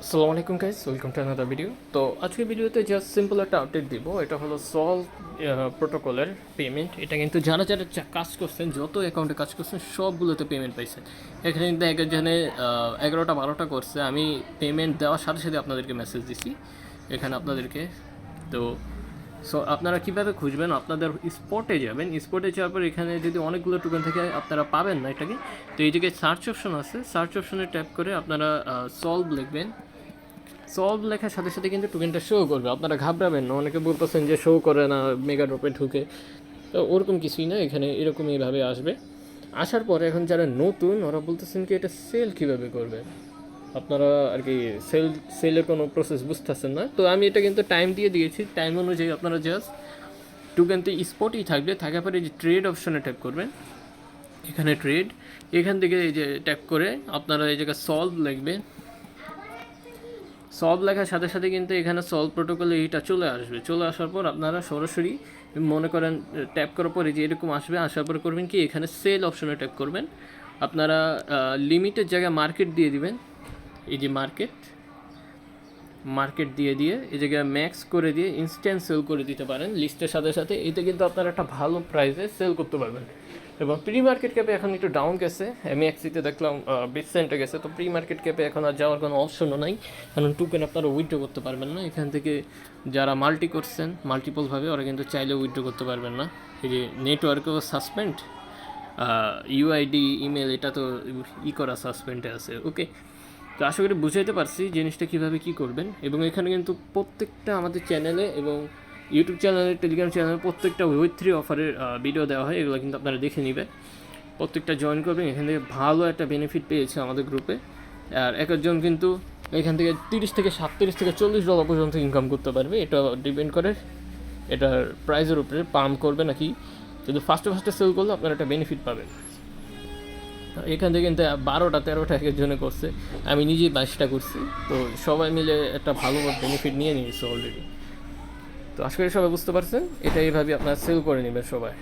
আসসালামু আলাইকুম guys, welcome to another video. তো আজকের ভিডিওতে জাস্ট সিম্পল একটা আপডেট দিব। এটা হলো সলভ প্রোটোকলের পেমেন্ট। এটা কিন্তু যারা যারা কাজ করছেন, যত অ্যাকাউন্টে কাজ করছেন সবগুলোতে পেমেন্ট পাইছেন। এখানে কিন্তু একজনে 11টা 12টা করছে। আমি পেমেন্ট দেওয়ার সাথে সাথে আপনাদেরকে মেসেজ দিছি এখানে আপনাদেরকে। তো আপনারা কীভাবে খুঁজবেন? আপনাদের স্পটে যাবেন, স্পটে যাওয়ার পর এখানে যদি অনেকগুলো টোকেন থেকে আপনারা পাবেন না এটাকে, তো এই জায়গায় সার্চ অপশন আছে, সার্চ অপশনে ট্যাপ করে আপনারা সলভ লিখবেন। সলভ লেখার সাথে সাথে কিন্তু টোকেনটা শো করবে, আপনারা ঘাবড়াবেন না। অনেকে বলতেছেন যে শো করে না, মেগা ড্রপে ঢুকে, তো ওরকম কিছুই না। এখানে এরকম এইভাবে আসবে। আসার পরে এখন যারা নতুন ওরা বলতেছেন কি এটা সেল কীভাবে করবে, আপনারা আর কি সেলের কোনো প্রসেস বুঝতেছেন না। তো আমি এটা কিন্তু টাইম দিয়ে দিয়েছি, টাইম অনুযায়ী আপনারা জাস্ট টোকেনতে স্পটই থাকবে, থাকার পরে যে ট্রেড অপশনে ট্যাপ করবেন, এখানে ট্রেড, এখান থেকে এই যে ট্যাপ করে আপনারা এই জায়গায় সলভ লিখবে। সলভ লেখার সাথে সাথে কিন্তু এখানে সলভ প্রোটোকলে এইটা চলে আসবে। চলে আসার পর আপনারা সরাসরি মনে করেন ট্যাপ করার পরে যে এরকম আসবে, আসার পরে করবেন কি এখানে সেল অপশনে ট্যাপ করবেন। আপনারা লিমিটের জায়গায় মার্কেট দিয়ে দিবেন। এই যে মার্কেট দিয়ে এই জায়গায় ম্যাক্স করে দিয়ে ইনস্ট্যান্ট সেল করে দিতে পারেন লিস্টের সাথে সাথে। এতে কিন্তু আপনারা একটা ভালো প্রাইসে সেল করতে পারবেন। এবং প্রি মার্কেট ক্যাপে এখন একটু ডাউন গেছে, এমএক্সিতে দেখলাম 20 সেন্টে গেছে। তো প্রি মার্কেট ক্যাপে এখন আর যাওয়ার কোনো অপশনও নাই, কারণ টোকেন আপনারা উইথড্র করতে পারবেন না এখান থেকে। যারা মাল্টি করছেন মাল্টিপলভাবে, ওরা কিন্তু চাইলে উইথড্র করতে পারবেন না। এই যে নেটওয়ার্কও সাসপেন্ড, ইউআইডি ইমেল এটা তো করা সাসপেন্ডে আছে। ওকে, তো আশা করি বুঝাইতে পারছি জিনিসটা কীভাবে কী করবেন। এবং এখানে কিন্তু প্রত্যেকটা আমাদের চ্যানেলে এবং ইউটিউব চ্যানেলে, টেলিগ্রাম চ্যানেলে প্রত্যেকটা Web3 অফারের ভিডিও দেওয়া হয়, এগুলো কিন্তু আপনারা দেখে নেবেন। প্রত্যেকটা জয়েন করবেন, এখান থেকে ভালো একটা বেনিফিট পেয়েছে আমাদের গ্রুপে। আর একজন কিন্তু এখান থেকে 30 থেকে 37 থেকে $40 পর্যন্ত ইনকাম করতে পারবে। এটা ডিপেন্ড করে এটার প্রাইসের উপরে, পাম্প করবে নাকি। কিন্তু ফার্স্টে সেল করলে আপনারা একটা বেনিফিট পাবেন। এখান থেকে কিন্তু 12টা 13টা একজনে করছে, আমি নিজেই 22টা করছি। তো সবাই মিলে একটা ভালো বেনিফিট নিয়ে নিয়েছে অলরেডি। তো আশা করি সবাই বুঝতে পারছেন, এটা এইভাবে আপনারা সেল করে নেবেন সবাই।